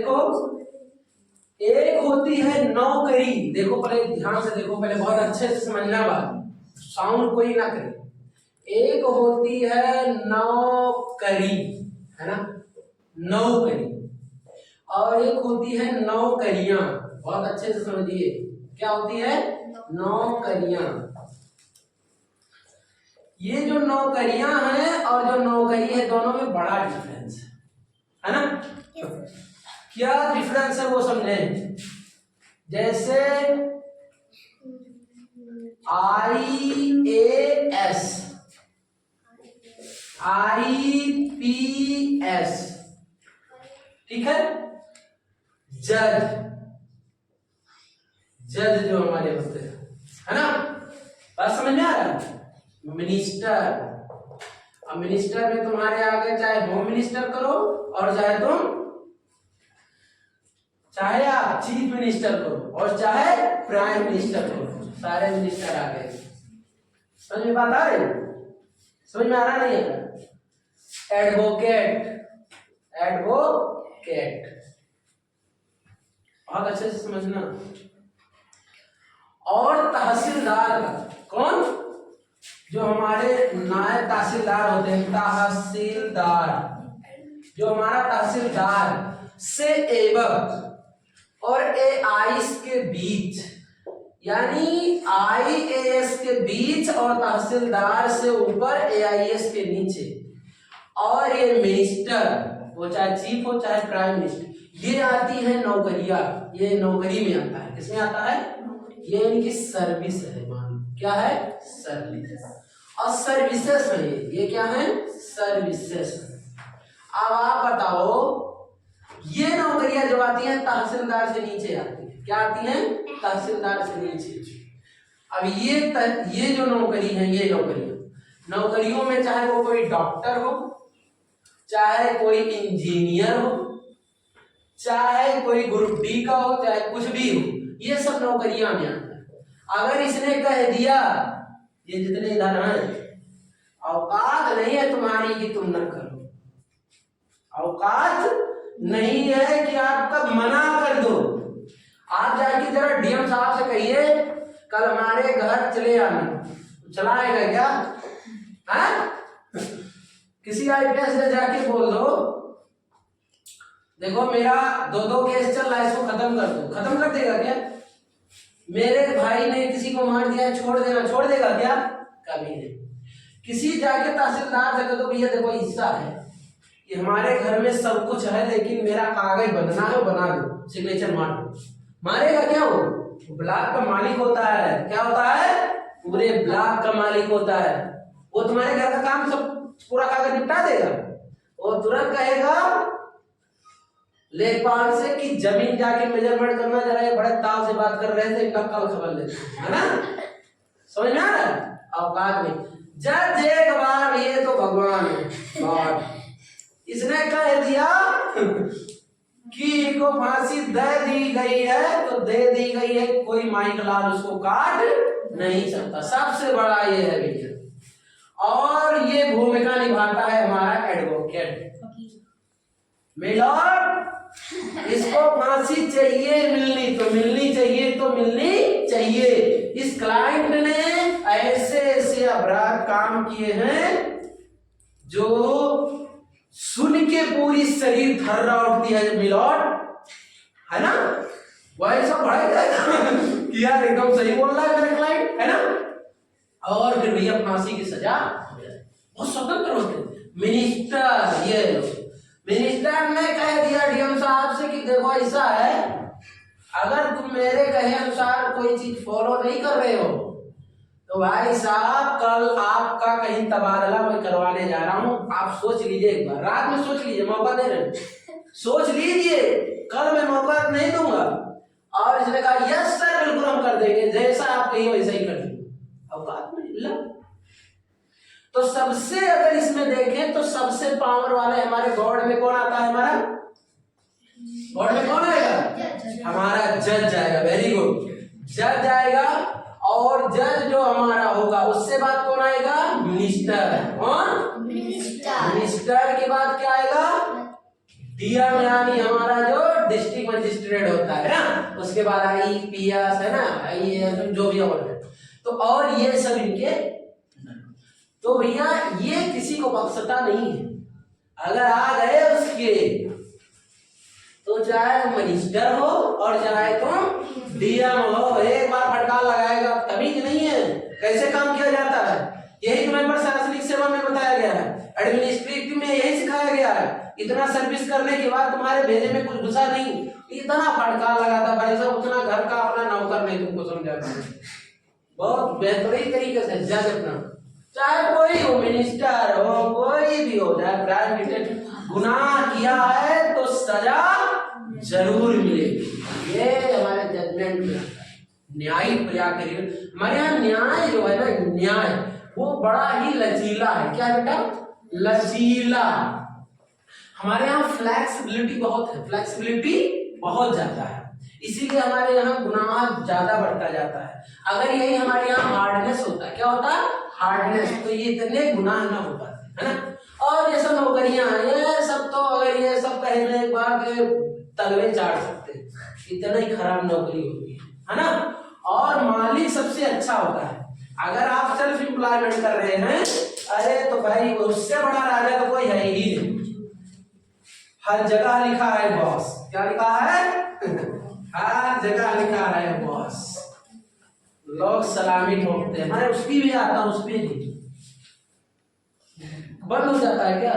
देखो एक होती है नौकरी, देखो पहले ध्यान से देखो, पहले बहुत अच्छे से समझना बात, साउंड कोई ना करे। एक होती है नौकरी, है ना, नौकरी, और एक होती है नौकरियां। बहुत अच्छे से समझिए, क्या होती है? नौकरियां। ये जो नौकरियां हैं और जो नौकरी है, दोनों में बड़ा डिफरेंस है ना? क्या डिफरेंस है वो समझें। जैसे IAS, IPS, ठीक है, जज, जज जो हमारे होते हैं, है ना? बात समझ में आ रहा है? मिनिस्टर, अब मिनिस्टर में तुम्हारे आगे चाहे होम मिनिस्टर करो और चाहे आप चीफ मिनिस्टर करो और चाहे प्राइम मिनिस्टर करो, सारे मिनिस्टर आ गए। समझ में बात आ रही? समझ में आ रहा नहीं है? एडवोकेट, एडवोकेट, बहुत अच्छे से समझना। और तहसीलदार, कौन? जो हमारे नायब तहसीलदार होते हैं, तहसीलदार, जो हमारा तहसीलदार से एवं और AIS के बीच, यानी IAS के बीच और तहसीलदार से ऊपर AIS के नीचे, और ये मिनिस्टर, वो चाहे चीफ हो चाहे प्राइम मिनिस्टर, ये आती है नौकरियां, ये नौकरी में आता है। किसमें आता है? ये इनकी सर्विस है, मान क्या है? सर्विस। और सर्विसेज है, ये क्या है? सर्विसेज। अब आप बताओ, ये नौकरियां जो आती हैं तहसीलदार से नीचे आती है, क्या आती हैं? तहसीलदार से नीचे। अब ये जो नौकरी है, ये नौकरियों में चाहे वो कोई डॉक्टर हो, चाहे कोई इंजीनियर हो, चाहे कोई ग्रुप डी का हो, चाहे कुछ भी हो, ये सब नौकरियां में आता है। अगर इसने कह दिया, ये जितने इधर हैं, औकात नहीं है तुम्हारी कि तुम न करो, औकात नहीं है कि आपका मना कर दो। आप जाके जरा DM साहब से कहिए कल हमारे घर चले आना, चलाएगा क्या? है? किसी IPS से जाके बोल दो, देखो मेरा 2 केस चल रहा है, इसको खत्म कर दो, खत्म कर देगा क्या? मेरे भाई ने किसी को मार दिया, छोड़ देगा क्या? कभी नहीं। किसी जाके तहसीलदार से कह दो, भैया देखो हिस्सा है, ये हमारे घर में सब कुछ है, लेकिन मेरा कागज बनना है, बना दो, सिग्नेचर मार दो, मारेगा क्या? वो ब्लॉक का मालिक होता है। क्या होता है? पूरे ब्लॉक का मालिक होता है। वो तुम्हारे घर का काम सब पूरा कागज निपटा देगा। वो तुरंत कहेगा लेखपाल से कि जमीन जाके मेजरमेंट करना, जरा ये बड़े ताव से बात कर रहे थे, इनका कल खबर लेते, है ना? समझ में आ रहा है? औकात में जज एक बार, ये तो भगवान है। इसने कह दिया कि इनको फांसी दे दी गई है तो दे दी गई है, कोई माइक लाल उसको काट नहीं सकता। सबसे बड़ा ये है भैया। और ये भूमिका निभाता है हमारा एडवोकेट, मिलॉर्ड, इसको फांसी चाहिए, मिलनी चाहिए। इस क्लाइंट ने ऐसे अपराध काम किए हैं जो सुन के पूरी शरीर थर्रा उठती है, मिलॉर्ड, है ना? वही सब बढ़ाई जाएगा कि यार एकदम सही बोल रहा है मेरा क्लाइंट, है ना? और फिर भैया फांसी की सजा हो जाए। बहुत स्वतंत्र होते हैं मिनिस्टर। ये मिनिस्टर ने कह दिया DM साहब से कि देखो ऐसा है, अगर तुम मेरे कहे अनुसार कोई चीज फॉलो नहीं कर रहे हो तो भाई साहब कल आपका कहीं तबादला मैं करवाने जा रहा हूँ। आप सोच लीजिए, एक बार रात में सोच लीजिए, मौका दे रहे हैं, सोच लीजिए, कल मैं मौका नहीं दूंगा। और इसने कहा यस सर, बिल्कुल हम कर देंगे, जैसा आप कहिए वैसा ही कर देंगे। औकात में लो। तो सबसे, अगर इसमें देखें तो सबसे पावर वाले हमारे गॉड में कौन आता है? हमारा गॉड में कौन आएगा? हमारा जज आएगा। वेरी गुड, जज आएगा। और जज जो हमारा होगा उससे बाद कौन आएगा? मिनिस्टर। कौन? मिनिस्टर के बाद क्या आएगा? डीएम यानी हमारा जो डिस्ट्रिक्ट मजिस्ट्रेट होता है ना, उसके बाद आईपीएस है ना, आईएएस जो भी और है, तो और ये सब इनके। तो भैया ये किसी को बख्शता नहीं है, अगर आ गए उसके तो चाहे तुम मिनिस्टर हो और चाहे तुम डीएम हो, एक बार फटकार लगाएगा। तमीज नहीं है कैसे काम किया जाता है, यही तुम्हें प्रशासनिक सेवा में बताया गया है, एडमिनिस्ट्रेटिव में यही सिखाया गया है। इतना सर्विस करने के बाद तुम्हारे भेजे में कुछ घुसा नहीं, इतना फटकार लगाता भाई साहब, उतना घर का अपना नौकर नहीं तुमको समझाता। बहुत बेहतरीन तरीके से जज अपना, चाहे कोई हो, मिनिस्टर हो, कोई भी हो, चाहे प्राइम मिनिस्टर, गुनाह किया है तो सजा जरूर मिलेगी। ये हमारे जजमेंट में आता है, न्यायिक प्रक्रिया। हमारे यहाँ न्याय जो है ना, न्याय वो बड़ा ही लचीला है। क्या बेटा? लचीला। हमारे यहाँ फ्लेक्सिबिलिटी बहुत है, फ्लेक्सिबिलिटी बहुत ज्यादा है, इसीलिए हमारे यहाँ गुनाह ज्यादा बढ़ता जाता है। अगर यही हमारे यहाँ हार्डनेस होता है, क्या होता है? हार्डनेस, तो ये इतने गुनाह ना हो पाते, है ना। और ये सब नौकरियां हैं, ये सब तो अगर ये सब कहने एक बार के तलवे चाट सकते हैं, इतना ही खराब नौकरी होती है ना। और मालिक सबसे अच्छा होता है। अगर आप सेल्फ एम्प्लॉयमेंट कर रहे हैं, अरे तो भाई उससे बड़ा राजा तो कोई है ही नहीं। हर जगह लिखा है बॉस, क्या लिखा है? हर जगह लिखा है बॉस, लोग सलामी ठोकते हैं। मैं उसकी भी आता हूँ, उसकी भी बंद हो जाता है क्या?